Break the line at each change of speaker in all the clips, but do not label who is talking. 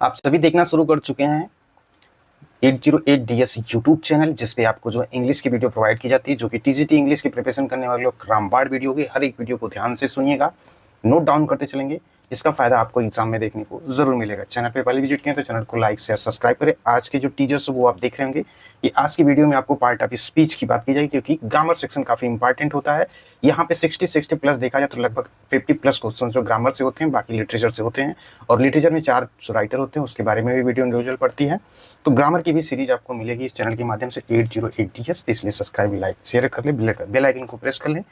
आप सभी देखना शुरू कर चुके हैं 808 डीएस यूट्यूब चैनल, जिसपे आपको जो इंग्लिश की वीडियो प्रोवाइड की जाती है, जो कि टीजीटी इंग्लिश की प्रिपरेशन करने वाले लोग रामबाण वीडियो होगी। हर एक वीडियो को ध्यान से सुनिएगा, नोट डाउन करते चलेंगे। इसका फायदा आपको एग्जाम में देखने को जरूर मिलेगा। चैनल पे पहले विजिट किए तो चैनल को लाइक शेयर सब्सक्राइब करें। आज के जो टीचर्स वो आप देख रहे होंगे कि आज की वीडियो में आपको पार्ट ऑफ स्पीच की बात की जाएगी, क्योंकि ग्रामर सेक्शन काफी इंपॉर्टेंट होता है। यहाँ पे 60 प्लस देखा जाए तो लगभग 50 प्लस क्वेश्चन जो ग्रामर से होते हैं, बाकी लिटरेचर से होते हैं। और लिटरेचर में 4 राइटर होते हैं, उसके बारे में भी वीडियो इंडिविजुअल पड़ती है। तो ग्रामर की भी सीरीज आपको मिलेगी इस चैनल के माध्यम से 808 डीएस, इसलिए सब्सक्राइब लाइक शेयर कर ले, बेल आइकन को प्रेस कर लें।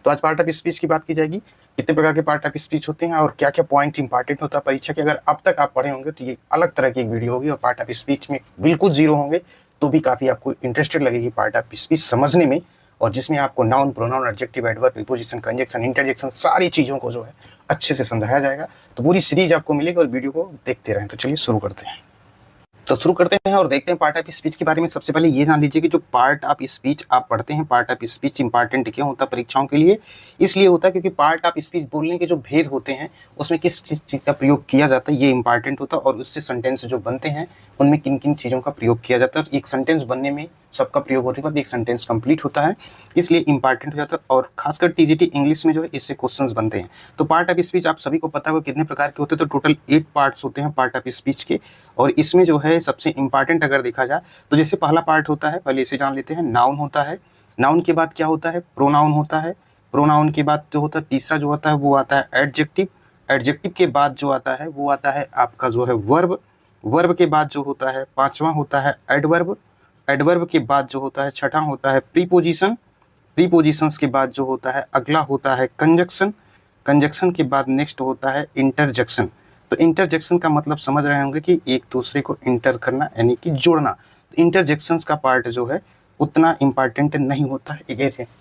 तो आज पार्ट ऑफ स्पीच की बात की जाएगी। कितने प्रकार के पार्ट ऑफ स्पीच होते हैं और क्या क्या पॉइंट इंपॉर्टेंट होता है परीक्षा के। अगर अब तक आप पढ़े होंगे तो ये अलग तरह की एक वीडियो होगी, और पार्ट ऑफ स्पीच में बिल्कुल जीरो होंगे तो भी काफी आपको इंटरेस्टेड लगेगी पार्ट ऑफ स्पीच समझने में, और जिसमें आपको noun, pronoun, adjective, adverb, preposition, conjunction, interjection सारी चीजों को जो है अच्छे से समझाया जाएगा। तो पूरी सीरीज आपको मिलेगी और वीडियो को देखते रहें। तो चलिए शुरू करते हैं। तो शुरू करते हैं और देखते हैं पार्ट ऑफ स्पीच के बारे में। सबसे पहले ये जान लीजिए कि जो पार्ट ऑफ स्पीच आप पढ़ते हैं, पार्ट ऑफ स्पीच इंपॉर्टेंट क्यों होता है परीक्षाओं के लिए। इसलिए होता है क्योंकि पार्ट ऑफ स्पीच बोलने के जो भेद होते हैं, उसमें किस चीज़ का प्रयोग किया जाता है, ये इंपॉर्टेंट होता है। और उससे सेंटेंस जो बनते हैं उनमें किन किन चीज़ों का प्रयोग किया जाता है। एक सेंटेंस बनने में सबका प्रयोग होने के बाद एक सेंटेंस कंप्लीट होता है, इसलिए इंपॉर्टेंट हो जाता है। और खासकर टीजीटी इंग्लिश में जो है इससे क्वेश्चंस बनते हैं। तो पार्ट ऑफ स्पीच आप सभी को पता होगा कितने प्रकार के होते हैं। तो टोटल 8 पार्ट्स होते हैं पार्ट ऑफ स्पीच के। और इसमें जो है सबसे इंपॉर्टेंट अगर देखा जाए तो जैसे पहला पार्ट होता है, पहले इसे जान लेते हैं, नाउन होता है। नाउन के बाद क्या होता है, प्रोनाउन होता है। प्रोनाउन के बाद जो होता है तीसरा जो होता है वो आता है एडजेक्टिव। एडजेक्टिव के बाद जो आता है वो आता है आपका जो है वर्ब। वर्ब के बाद जो होता है पांचवा होता है एडवर्ब। एडवर्ब के बाद जो होता है छठा होता है प्रीपोजिशन। प्रीपोजिशंस के बाद जो होता है अगला होता है कंजक्शन। कंजक्शन के बाद नेक्स्ट होता है इंटरजेक्शन। तो इंटरजेक्शन का मतलब समझ रहे होंगे कि एक दूसरे को इंटर करना, यानी कि जोड़ना। तो इंटरजेक्शंस का पार्ट जो है उतना इंपॉर्टेंट नहीं होता है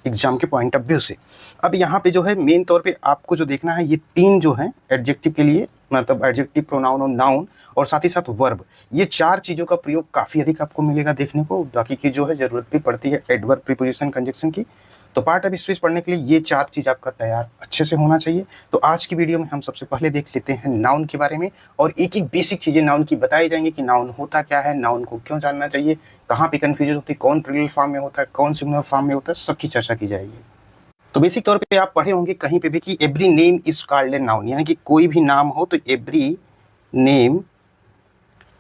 एग्जाम के पॉइंट ऑफ व्यू से। अब यहाँ पे जो है मेन तौर पे आपको जो देखना है, ये 3 जो है एडजेक्टिव के लिए, मतलब एडजेक्टिव, प्रोनाउन और नाउन, और साथ ही साथ वर्ब, ये 4 चीज़ों का प्रयोग काफ़ी अधिक आपको मिलेगा देखने को। बाकी की जो है ज़रूरत भी पड़ती है एडवर्ब, प्रीपोजिशन, कंजक्शन की। तो पार्ट ऑफ स्पीच पढ़ने के लिए ये 4 चीज़ आपका तैयार अच्छे से होना चाहिए। तो आज की वीडियो में हम सबसे पहले देख लेते हैं नाउन के बारे में, और एक एक बेसिक चीज़ें नाउन की बताई जाएंगी कि नाउन होता क्या है, नाउन को क्यों जानना चाहिए, कहाँ पे कन्फ्यूजन होती है, कौन प्लूरल फॉर्म में होता है, कौन सिंगुलर फॉर्म में होता है, सबकी चर्चा की जाएगी। तो बेसिक तौर पे आप पढ़े होंगे कहीं पे भी कि every name is called a noun, यानी कि कोई भी नाम हो तो every name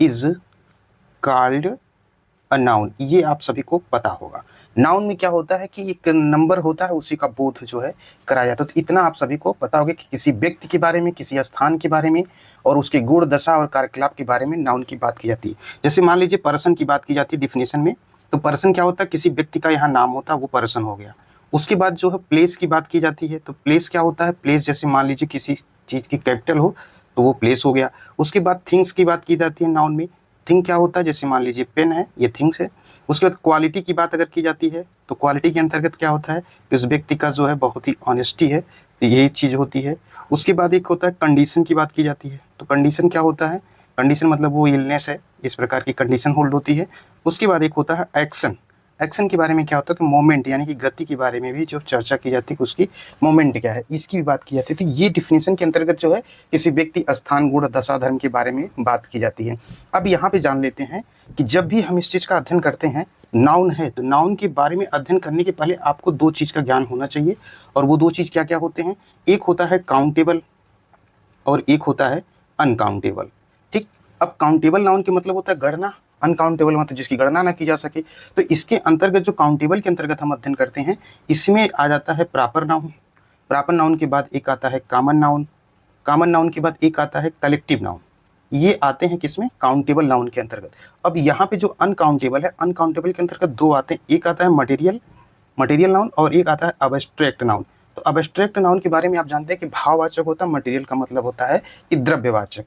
is called a noun, ये आप सभी को पता होगा। नाउन में क्या होता है कि एक नंबर होता है, उसी का बोध जो है कराया जाता है। तो इतना आप सभी को पता होगा कि किसी व्यक्ति के बारे में, किसी स्थान के बारे में और उसके गुण, दशा और कार्यकलाप के बारे में नाउन की बात की जाती है। जैसे मान लीजिए पर्सन की बात की जाती है डिफिनेशन में, तो पर्सन क्या होता है, किसी व्यक्ति का यहाँ नाम होता है, वो पर्सन हो गया। उसके बाद जो है प्लेस की बात की जाती है, तो प्लेस क्या होता है, प्लेस जैसे मान लीजिए किसी चीज़ की कैपिटल हो तो वो प्लेस हो गया। उसके बाद थिंग्स की बात की जाती है नाउन में। थिंग क्या होता है, जैसे मान लीजिए पेन है, ये थिंग्स है। उसके बाद क्वालिटी की बात अगर की जाती है तो क्वालिटी के अंतर्गत क्या होता है कि उस व्यक्ति का जो है बहुत ही ऑनेस्टी है, तो यही चीज़ होती है। उसके बाद एक होता है कंडीशन की बात की जाती है। तो कंडीशन क्या होता है, कंडीशन मतलब वो इलनेस है, इस प्रकार की कंडीशन होल्ड होती है। उसके बाद एक होता है एक्शन। एक्शन के बारे में क्या होता है कि मोमेंट, यानी कि गति के बारे में भी जो चर्चा की जाती है कि उसकी मोमेंट क्या है, इसकी भी बात की जाती है। तो ये डिफिनेशन के अंतर्गत जो है किसी व्यक्ति, स्थान, गुण, दशा, धर्म के बारे में बात की जाती है। अब यहाँ पे जान लेते हैं कि जब भी हम इस चीज़ का अध्ययन करते हैं, नाउन है तो नाउन के बारे में अध्ययन करने के पहले आपको 2 चीज़ का ज्ञान होना चाहिए। और वो 2 चीज़ क्या क्या होते हैं, एक होता है काउंटेबल और एक होता है अनकाउंटेबल। ठीक, अब काउंटेबल नाउन के मतलब होता है गणना, अनकाउंटेबल मतलब जिसकी गणना ना की जा सके। तो इसके अंतर्गत जो काउंटेबल के अंतर्गत हम अध्ययन करते हैं, इसमें आ जाता है प्रॉपर नाउन। प्रॉपर नाउन के बाद एक आता है कॉमन नाउन। कॉमन नाउन के बाद एक आता है कलेक्टिव नाउन। ये आते हैं किसमें, काउंटेबल नाउन के अंतर्गत। अब यहाँ पे जो अनकाउंटेबल है, अनकाउंटेबल के अंतर्गत 2 आते हैं, एक आता है मटेरियल, मटेरियल नाउन, और एक आता है अब्स्ट्रैक्ट नाउन। तो अब्स्ट्रैक्ट नाउन के बारे में आप जानते हैं कि भाववाचक होता है, मटेरियल का मतलब होता है कि द्रव्यवाचक।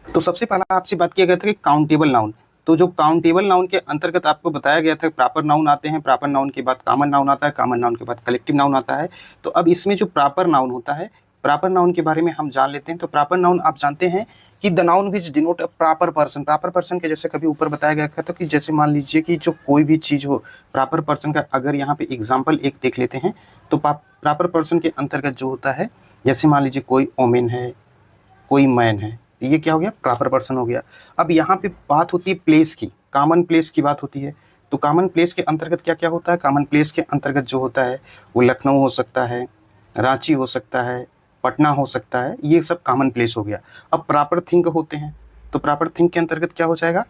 तो सबसे पहला आपसे बात किया गया था कि काउंटेबल नाउन। तो जो काउंटेबल नाउन के अंतर्गत आपको बताया गया था प्रॉपर नाउन आते हैं, प्रॉपर नाउन के बाद कॉमन नाउन आता है, कॉमन नाउन के बाद कलेक्टिव नाउन आता है। तो अब इसमें जो प्रॉपर नाउन होता है, प्रॉपर नाउन के बारे में हम जान लेते हैं। तो प्रॉपर नाउन आप जानते हैं कि the noun which denote a proper person. Proper person के जैसे कभी ऊपर बताया गया था, तो कि जैसे मान लीजिए कि जो कोई भी चीज़ हो प्रॉपर पर्सन का, अगर यहाँ पे एग्जाम्पल एक देख लेते हैं तो प्रॉपर पर्सन के अंतर्गत जो होता है, जैसे मान लीजिए कोई ओमेन है, कोई मैन है, ये क्या हो गया, प्रॉपर पर्सन हो गया। अब यहाँ पे बात होती है प्लेस की, कॉमन प्लेस की बात होती है। तो कॉमन प्लेस के अंतर्गत क्या क्या होता है, कॉमन प्लेस के अंतर्गत जो होता है वो लखनऊ हो सकता है, रांची हो सकता है, पटना हो सकता है, ये सब कॉमन प्लेस हो गया। अब प्रॉपर थिंग होते हैं, तो प्रॉपर थिंग के अंतर्गत क्या हो जाएगा,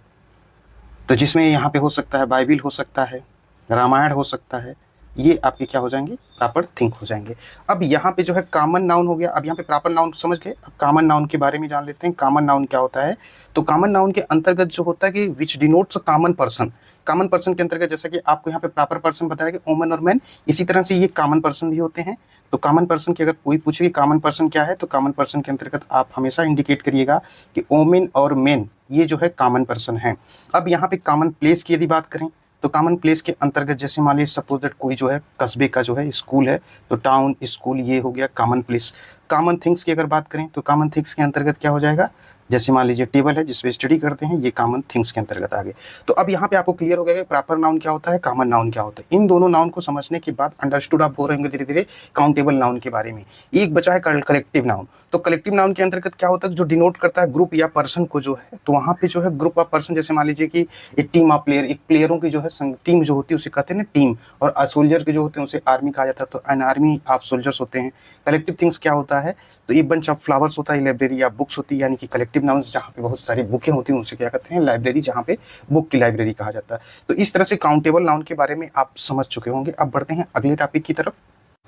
तो जिसमें यहाँ पे हो सकता है बाइबिल हो सकता है, रामायण हो सकता है, ये आपके क्या हो जाएंगे, प्रॉपर थिंक हो जाएंगे। अब यहाँ पे जो है कॉमन नाउन हो गया। अब यहाँ पे प्रॉपर नाउन समझ गए, अब कॉमन नाउन के बारे में जान लेते हैं। कॉमन नाउन क्या होता है, तो कॉमन नाउन के अंतर्गत जो होता है कि विच denotes common person. Common person के अंतर्गत जैसा कि आपको यहाँ पे प्रॉपर पर्सन बताया गया वुमन और मैन, इसी तरह से ये कॉमन पर्सन भी होते हैं। तो कॉमन पर्सन की अगर कोई पूछे कि कॉमन पर्सन क्या है, तो कॉमन पर्सन के अंतर्गत आप हमेशा इंडिकेट करिएगा कि वुमेन और मेन ये जो है कॉमन पर्सन है। अब यहाँ पे कॉमन प्लेस की यदि बात करें, तो कॉमन प्लेस के अंतर्गत जैसे मान लीजिए सपोज दैट कोई जो है कस्बे का जो है स्कूल है, तो टाउन स्कूल ये हो गया कॉमन प्लेस। कॉमन थिंग्स की अगर बात करें, तो कॉमन थिंग्स के अंतर्गत क्या हो जाएगा, जैसे मान लीजिए टेबल है जिसपे स्टडी करते हैं, ये कॉमन थिंग्स के अंतर्गत आ गए। तो अब यहाँ पे आपको क्लियर हो गया कि प्रॉपर नाउन क्या होता है, कॉमन नाउन क्या होता है। इन दोनों नाउन को समझने के बाद अंडरस्टूड आप हो रहे होंगे धीरे धीरे काउंटेबल नाउन के बारे में। एक बचा है कलेक्टिव नाउन। तो कलेक्टिव नाउन के अंतर्गत क्या होता है, जो डिनोट करता है ग्रुप या पर्सन को जो है, तो वहाँ पे जो है ग्रुप ऑफ पर्सन, जैसे मान लीजिए कि एक टीम ऑफ प्लेयर, एक प्लेयरों की जो है टीम जो होती है उसे कहते हैं ना टीम, और सोल्जर के जो होते हैं उसे आर्मी कहा जाता है, तो एन आर्मी ऑफ सोल्जर्स होते हैं। कलेक्टिव थिंग्स क्या होता है, तो ये बंच ऑफ फ्लावर्स होता है, लाइब्रेरी या बुक्स होती है, यानी कि कलेक्टिव नाउन्स जहाँ पे बहुत सारी बुकें होती हैं उसे क्या कहते हैं, लाइब्रेरी, जहाँ पे बुक की लाइब्रेरी कहा जाता है। तो इस तरह से काउंटेबल नाउन के बारे में आप समझ चुके होंगे। अब बढ़ते हैं अगले टॉपिक की तरफ।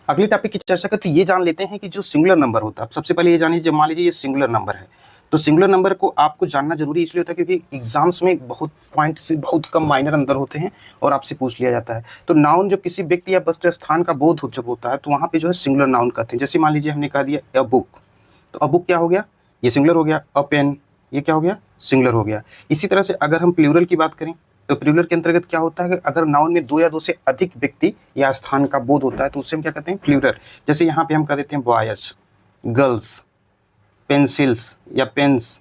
अगले टॉपिक की चर्चा करते तो ये जान लेते हैं कि जो सिंगुलर नंबर होता है, सबसे पहले ये जानिए, जब मान लीजिए ये सिंगुलर नंबर है, तो सिंगुलर नंबर को आपको जानना जरूरी इसलिए होता है क्योंकि एग्जाम्स में बहुत पॉइंट से बहुत कम माइनर अंतर होते हैं और आपसे पूछ लिया जाता है। तो नाउन जब किसी व्यक्ति या वस्तु स्थान का बोध जब होता है, तो वहाँ पे जो है सिंगुलर नाउन कहते हैं। जैसे मान लीजिए हमने कहा दिया अ बुक, तो अ बुक क्या हो गया, ये सिंगुलर हो गया। अ पेन, ये क्या हो गया, सिंगुलर हो गया। इसी तरह से अगर हम प्लूरल की बात करें, तो प्लूरल के अंतर्गत क्या होता है कि अगर नाउन में दो या दो से अधिक व्यक्ति या स्थान का बोध होता है, तो उससे हम क्या कहते हैं, प्लूरल। जैसे यहाँ पे हम कह देते हैं बॉयज, गर्ल्स, पेंसिल्स या पेन्स,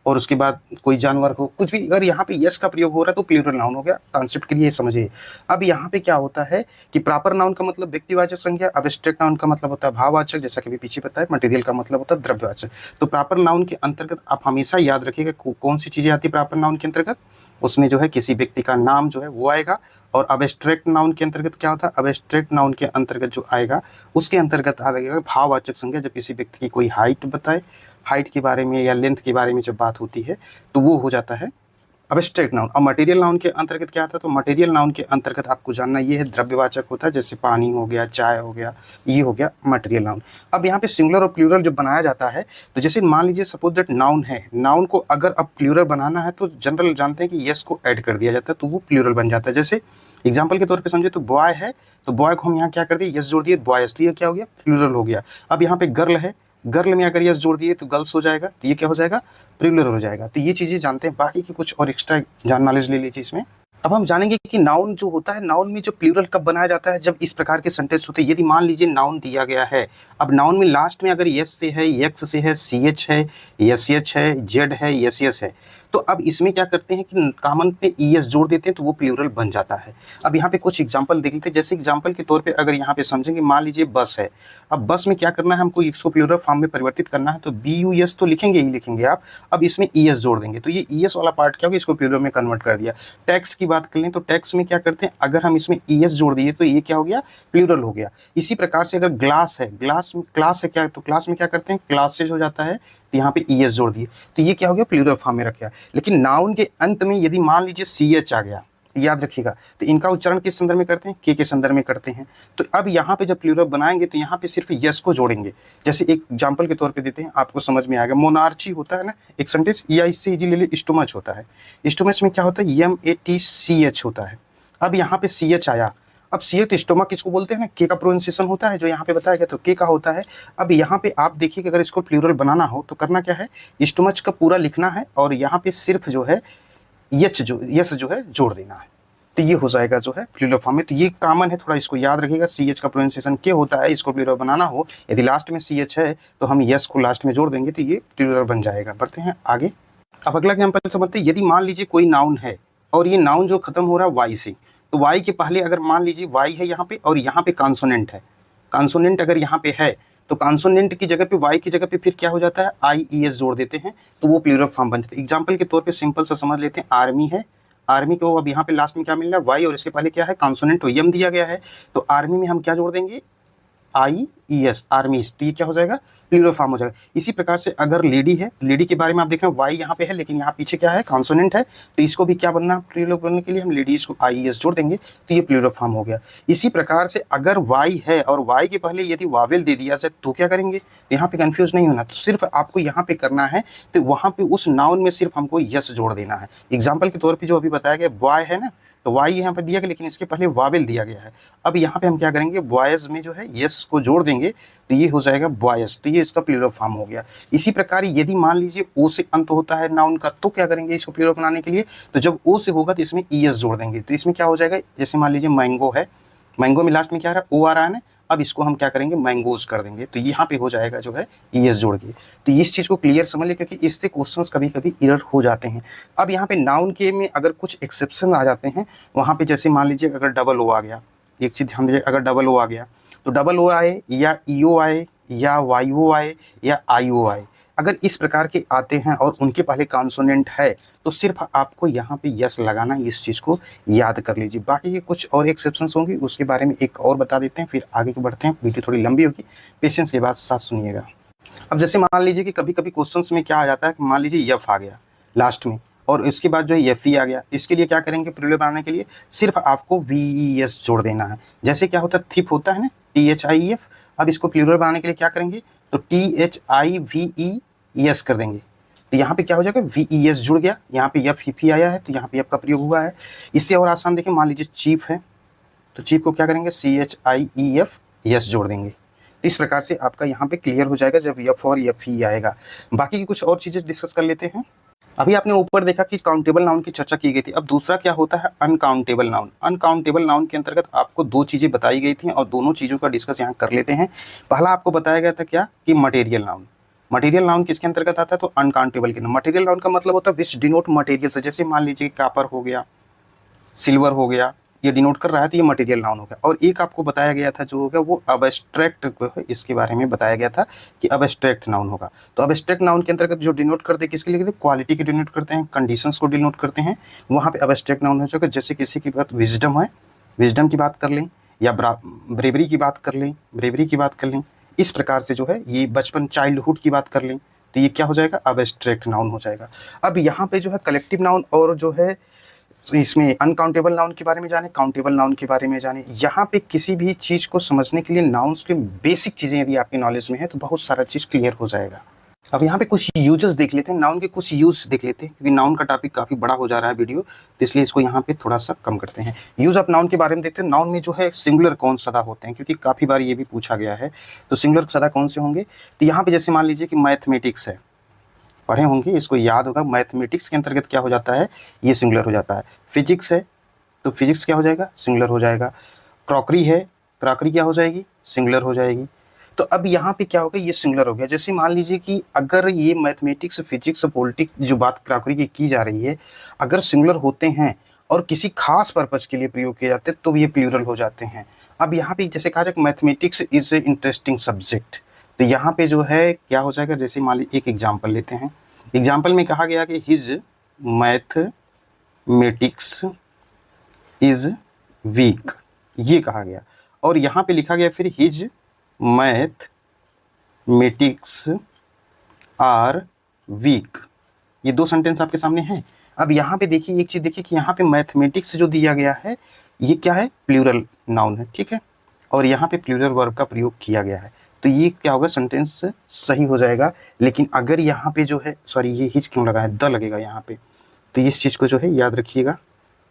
और उसके बाद कोई जानवर हो, कुछ भी अगर यहाँ पे यस का प्रयोग हो रहा है तो प्लूरल नाउन हो गया। कॉन्सेप्ट के लिए समझिए। अब यहाँ पे क्या होता है कि प्रॉपर नाउन का मतलब व्यक्तिवाचक संज्ञा, एब्स्ट्रैक्ट नाउन का मतलब होता है भाववाचक, जैसा कि भी पीछे बताया। मटेरियल का मतलब होता है द्रव्यवाचक। तो प्रॉपर नाउन के अंतर्गत आप हमेशा याद रखिएगा कौन सी चीजें आती है प्रॉपर नाउन के अंतर्गत, उसमें जो है किसी व्यक्ति का नाम जो है वो आएगा। और एब्स्ट्रैक्ट नाउन के अंतर्गत क्या होता है, एब्स्ट्रैक्ट नाउन के अंतर्गत जो आएगा उसके अंतर्गत आ जाएगा भाववाचक संज्ञा, जब किसी व्यक्ति की कोई हाइट बताए, हाइट के बारे में या लेंथ के बारे में जब बात होती है तो वो हो जाता है एब्स्ट्रैक्ट नाउन। और मटेरियल नाउन के अंतर्गत क्या आता है, तो मटेरियल नाउन के अंतर्गत आपको जानना ये है द्रव्यवाचक होता है, जैसे पानी हो गया, चाय हो गया, ये हो गया मटेरियल नाउन। अब यहाँ पे सिंगुलर और प्लूरल जब बनाया जाता है, तो जैसे मान लीजिए सपोज दैट नाउन है, नाउन को अगर अब प्लूरल बनाना है तो जनरल जानते हैं कि यस को ऐड कर दिया जाता है, तो वो प्लूरल बन जाता है। जैसे एग्जाम्पल के तौर पर समझे, तो बॉय है, तो बॉय को हम यहाँ क्या कर दिए, यस जोड़ दिए, बॉयज, तो ये क्या हो गया, प्लूरल हो गया। अब यहाँ पे गर्ल है, गर्ल में अगर यस जोड़ दिए तो गर्ल्स हो जाएगा, तो ये क्या हो जाएगा, प्लूरल हो जाएगा। तो ये चीजें जानते हैं। बाकी की कुछ और एक्स्ट्रा जान नॉलेज ले लीजिए इसमें। अब हम जानेंगे कि नाउन जो होता है, नाउन में जो प्लूरल कब बनाया जाता है, जब इस प्रकार के सेंटेंस होते हैं। यदि मान लीजिए नाउन दिया गया है, अब नाउन में लास्ट में अगर यस से है, यक्स से है, सी एच है, यस एच है, जेड है, यस यस है, तो अब इसमें क्या करते हैं कि कॉमन पे ई एस जोड़ देते हैं तो वो प्लूरल बन जाता है। अब यहाँ पे कुछ एग्जांपल देख लेते हैं। जैसे एग्जांपल के तौर पे अगर यहाँ पे समझेंगे, मान लीजिए बस है, अब बस में क्या करना है, हमको इसको प्लूरल फॉर्म में परिवर्तित करना है, तो बी यू एस तो लिखेंगे ही लिखेंगे आप, अब इसमें ई एस जोड़ देंगे, तो ये ई एस वाला पार्ट क्या होगा, इसको प्लूरल में कन्वर्ट कर दिया। टैक्स की बात कर लें, तो टैक्स में क्या करते हैं, अगर हम इसमें ई एस जोड़ दिए तो ये क्या हो गया, प्लूरल हो गया। इसी प्रकार से अगर ग्लास है, ग्लास में क्लास है क्या, तो क्लास में क्या करते हैं, क्लासेज हो जाता है, तो यहाँ पे ई एस जोड़ दिए, तो ये क्या हो गया, प्लूरल फॉर्म में रख गया। लेकिन नाउन के अंत में यदि मान लीजिए सी एच आ गया, याद रखिएगा, तो इनका उच्चारण किस संदर्भ में करते हैं, के संदर्भ में करते हैं। तो अब यहाँ पे जब प्लूरल बनाएंगे तो यहाँ पे सिर्फ यस को जोड़ेंगे। जैसे एक एग्जांपल के तौर पे देते हैं, आपको समझ में आएगा। मोनार्ची होता है ना एक सेंटेंस, या इससे इजी ले ले, स्टोमच होता है, स्टोमच में क्या होता है, MATCH होता है। अब यहाँ पे CH आया, अब सी तो स्टोमक किसको बोलते हैं ना, के का प्रोनाउंसिएशन होता है जो यहाँ पे बताया गया, तो के का होता है। अब यहाँ पे आप देखिए कि अगर इसको प्लूरल बनाना हो तो करना क्या है, स्टोमच का पूरा लिखना है और यहाँ पे सिर्फ जो है यस जो है जोड़ देना है, तो ये हो जाएगा जो है प्लूरल फॉर्म में। तो ये कॉमन है, थोड़ा इसको याद रखिएगा। CH का प्रोनाउंसिएशन के होता है, इसको प्लूरल बनाना हो, यदि लास्ट में CH है तो हम यस को लास्ट में जोड़ देंगे तो ये प्लूरल बन जाएगा। बढ़ते हैं आगे। अब अगला एग्जांपल समझते हैं। यदि मान लीजिए कोई नाउन है और ये नाउन जो खत्म हो रहा है वाई से, तो वाई के पहले अगर मान लीजिए वाई है यहाँ पे और यहाँ पे कॉन्सोनेंट है, कॉन्सोनेंट अगर यहाँ पे है तो कॉन्सोनेंट की जगह पे वाई की जगह पे फिर क्या हो जाता है, IES जोड़ देते हैं, तो वो प्लूरल फॉर्म बन जाता है। एग्जाम्पल के तौर पे सिंपल सा समझ लेते हैं, आर्मी है, आर्मी को अब यहाँ पे लास्ट में क्या मिल रहा है, वाई, और इसके पहले क्या है, कॉन्सोनेंट यम दिया गया है, तो आर्मी में हम क्या जोड़ देंगे, IES, आर्मीज, तो ये क्या हो जाएगा, प्लूरल फॉर्म हो जाएगा। इसी प्रकार से अगर लेडी है, लेडी के बारे में आप देख रहे हैं वाई यहाँ पे है, लेकिन यहाँ पीछे क्या है, कॉन्सोनेंट है, तो इसको भी क्या बनना, प्लूरल बनने के लिए हम लेडीज को IES जोड़ देंगे, तो ये प्लूरल फॉर्म हो गया। इसी प्रकार से अगर वाई है और वाई के पहले यदि वावेल दे दिया जाए तो क्या करेंगे, यहाँ पे कंफ्यूज नहीं होना, तो सिर्फ आपको यहाँ पे करना है, तो वहाँ पे उस नाउन में सिर्फ हमको यस जोड़ देना है। एग्जाम्पल के तौर पर जो अभी बताया गया बॉय है ना, तो वाई यहाँ पे दिया गया, लेकिन इसके पहले वावेल दिया गया है। अब यहाँ पे हम क्या करेंगे, बॉयज में जो है यस को जोड़ देंगे, तो ये हो जाएगा बॉयज, तो ये इसका प्लूरल फॉर्म हो गया। इसी प्रकार यदि मान लीजिए ओ से अंत होता है नाउन का, तो क्या करेंगे इसको प्लूरल बनाने के लिए, तो जब ओ से होगा तो इसमें ES जोड़ देंगे, तो इसमें क्या हो जाएगा, जैसे मान लीजिए मैंगो है, मैंगो में लास्ट में क्या आ रहा है, ओ आ रहा है ना, अब इसको हम क्या करेंगे, मैंगोज कर देंगे, तो यहाँ पे हो जाएगा जो है ES जोड़ के। तो इस चीज़ को क्लियर समझ ले, क्योंकि इससे क्वेश्चंस कभी कभी एरर हो जाते हैं। अब यहाँ पे नाउन के में अगर कुछ एक्सेप्शन आ जाते हैं, वहाँ पे जैसे मान लीजिए अगर डबल ओ आ गया, एक चीज़ ध्यान दीजिए, अगर डबल ओ आ गया तो डबल ओ आए या EO आए या YO आए या IO आए, अगर इस प्रकार के आते हैं और उनके पहले कॉन्सोनेंट है, तो सिर्फ आपको यहाँ पे यस लगाना, इस चीज़ को याद कर लीजिए। बाकी ये कुछ और एक्सेप्शंस होंगी, उसके बारे में एक और बता देते हैं, फिर आगे के बढ़ते हैं, वीडियो थोड़ी लंबी होगी, पेशेंस के बाद साथ सुनिएगा। अब जैसे मान लीजिए कि कभी कभी क्वेश्चंस में क्या आ जाता है कि मान लीजिए यफ आ गया लास्ट में, और इसके बाद जो है एफ आ गया, इसके लिए क्या करेंगे, प्लूरल बनाने के लिए सिर्फ आपको VES जोड़ देना है। जैसे क्या होता है, थिप होता है ना, THIEF, अब इसको प्लूरल बनाने के लिए क्या करेंगे, तो THIVES कर देंगे, तो यहाँ पे क्या हो जाएगा, VES जुड़ गया, यहाँ पे एफ ही आया है, तो यहाँ पे एफ का प्रयोग हुआ है। इससे और आसान देखें, मान लीजिए चीफ है, तो चीफ को क्या करेंगे, CHIEF जोड़ देंगे। इस प्रकार से आपका यहाँ पे क्लियर हो जाएगा जब एफ और एफ ही आएगा। बाकी की कुछ और चीज़ें डिस्कस कर लेते हैं। अभी आपने ऊपर देखा कि काउंटेबल नाउन की चर्चा की गई थी, अब दूसरा क्या होता है, अनकाउंटेबल नाउन। अनकाउंटेबल नाउन के अंतर्गत आपको दो चीज़ें बताई गई थी, और दोनों चीज़ों का डिस्कस यहाँ कर लेते हैं। पहला आपको बताया गया था क्या, कि मटेरियल नाउन। मटेरियल नाउन किसके अंतर्गत आता है, तो अनकाउंटेबल के नाउन। मटेरियल नाउन का मतलब होता है विच डिनोट मटेरियल से, जैसे मान लीजिए कापर हो गया, सिल्वर हो गया, ये डिनोट कर रहा है, तो ये मटेरियल नाउन हो गया। और एक आपको बताया गया था जो होगा वो अबस्ट्रैक्ट, इसके बारे में बताया गया था कि अबस्ट्रैक्ट नाउन होगा। तो अबस्ट्रैक्ट नाउन के अंतर्गत जो डिनोट करते हैं, किसके लिए कहते हैं, क्वालिटी के डिनोट करते हैं, कंडीशंस को डिनोट करते हैं, वहाँ पे अबस्ट्रैक्ट नाउन हो जाएगा। जैसे किसी की बात विजडम है, विजडम की बात कर लें, या ब्रेवरी की बात कर लें, ब्रेवरी की बात कर लें, इस प्रकार से जो है ये बचपन, चाइल्डहुड की बात कर लें, तो ये क्या हो जाएगा, अबस्ट्रैक्ट नाउन हो जाएगा। अब यहाँ पे जो है कलेक्टिव नाउन और जो है इसमें अनकाउंटेबल नाउन के बारे में जाने, काउंटेबल नाउन के बारे में जाने। यहाँ पे किसी भी चीज़ को समझने के लिए नाउन्स के बेसिक चीज़ें यदि आपके नॉलेज में है तो बहुत सारा चीज़ क्लियर हो जाएगा। अब यहाँ पे कुछ यूजेस देख लेते हैं, नाउन के कुछ यूज देख लेते हैं, क्योंकि नाउन का टॉपिक काफ़ी बड़ा हो जा रहा है वीडियो, तो इसलिए इसको यहाँ पे थोड़ा सा कम करते हैं। यूज ऑफ नाउन के बारे में देखते हैं। नाउन में जो है सिंगुलर कौन सदा होते हैं, क्योंकि काफ़ी बार ये भी पूछा गया है, तो सिंगुलर सदा कौन से होंगे। तो यहाँ पे जैसे मान लीजिए कि मैथमेटिक्स है, पढ़े होंगे, इसको याद होगा, मैथमेटिक्स के अंतर्गत क्या हो जाता है, ये सिंगुलर हो जाता है। फिजिक्स है तो फिजिक्स क्या हो जाएगा, सिंगुलर हो जाएगा। क्रॉकरी है, क्रॉकरी क्या हो जाएगी, सिंगुलर हो जाएगी। तो अब यहाँ पे क्या होगा, ये सिंगुलर हो गया। जैसे मान लीजिए कि अगर ये मैथमेटिक्स, फिजिक्स, पॉलिटिक्स जो बात क्रॉकरी की जा रही है, अगर सिंगुलर होते हैं और किसी खास पर्पज के लिए प्रयोग किए जाते हैं तो ये प्लूरल हो जाते हैं। अब यहाँ पे जैसे कहा जाए mathematics is a interesting subject, तो यहाँ पे जो है क्या हो जाएगा, जैसे मान लीजिए एक एग्जाम्पल लेते हैं। एग्जाम्पल में कहा गया कि हिज मैथमेटिक्स इज वीक, ये कहा गया, और यहाँ पे लिखा गया फिर हिज मैथमेटिक्स आर वीक। ये दो सेंटेंस आपके सामने हैं। अब यहाँ पे देखिए एक चीज़ देखिए कि यहाँ पे मैथमेटिक्स जो दिया गया है ये क्या है, प्लूरल नाउन है, ठीक है, और यहाँ पे प्लूरल वर्ब का प्रयोग किया गया है, तो ये क्या होगा, सेंटेंस सही हो जाएगा। लेकिन अगर यहाँ पे जो है, सॉरी ये हिज क्यों लगा है, द लगेगा यहाँ पे, तो इस चीज़ को जो है याद रखिएगा।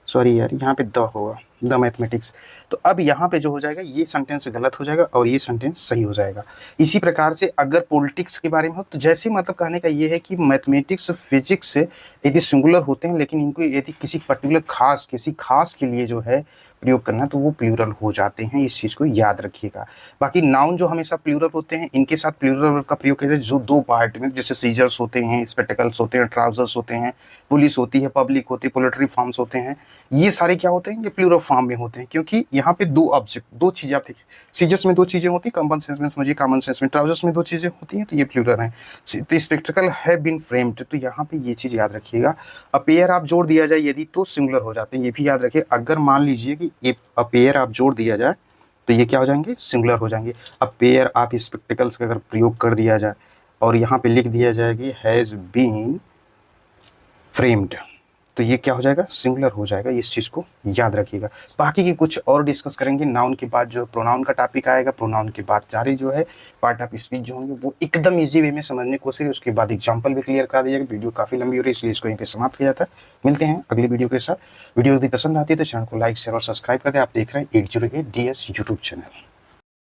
सॉरी यार, यहाँ पे द होगा, द मैथमेटिक्स। तो अब यहाँ पे जो हो जाएगा, ये सेंटेंस गलत हो जाएगा और ये सेंटेंस सही हो जाएगा। इसी प्रकार से अगर पॉलिटिक्स के बारे में हो तो जैसे मतलब कहने का ये है कि मैथमेटिक्स, फिजिक्स यदि सिंगुलर होते हैं, लेकिन इनको यदि किसी पर्टिकुलर किसी खास के लिए जो है प्रयोग करना है तो वो प्लूरल हो जाते हैं, इस चीज़ को याद रखिएगा। बाकी नाउन जो हमेशा प्लूरल होते हैं, इनके साथ प्लूरल का प्रयोग कैसे, जो दो पार्ट में, जैसे सीजर्स होते हैं, स्पेक्टिकल्स होते हैं, ट्राउजर्स होते हैं, पुलिस होती है, पब्लिक होती है, पोल्ट्री फार्म्स होते हैं, ये सारे क्या होते हैं, ये प्लूरल फॉर्म में होते हैं, क्योंकि यहाँ पे दो ऑब्जेक्ट, दो चीज़ें आप देखिए, सीजर्स में दो चीज़ें होती हैं, कॉमन सेंस में समझिए, कॉमन सेंस में ट्राउजर्स में दो चीज़ें होती हैं, तो ये प्लूरल है। तो स्पेक्टिकल है बीन फ्रेम्ड, तो यहाँ पे ये चीज़ याद रखिएगा। अपेयर आप जोड़ दिया जाए यदि तो सिंगुलर हो जाते हैं, ये भी याद रखिए। अगर मान लीजिए कि अपेयर आप जोड़ दिया जाए तो ये क्या हो जाएंगे, सिंगुलर हो जाएंगे। अपेयर आप स्पेक्टिकल्स का अगर प्रयोग कर दिया जाए और यहाँ पे लिख दिया जाए कि हैज़ बीन फ्रेम्ड, तो ये क्या हो जाएगा, सिंगुलर हो जाएगा, इस चीज़ को याद रखिएगा। बाकी की कुछ और डिस्कस करेंगे। नाउन के बाद जो प्रोनाउन का टॉपिक आएगा, प्रोनाउन के बाद सारे जो है पार्ट ऑफ स्पीच जो होंगे वो एकदम इजी वे में समझने की कोशिश, उसके बाद एग्जांपल भी क्लियर करा दिया। वीडियो काफ़ी लंबी हो रही है इसलिए इसको यहीं पे समाप्त किया जाता है। मिलते हैं अगली वीडियो के साथ। वीडियो यदि पसंद आती है तो चैनल को लाइक शेयर और सब्सक्राइब कर दें। आप देख रहे हैं 808 DS यूट्यूब चैनल।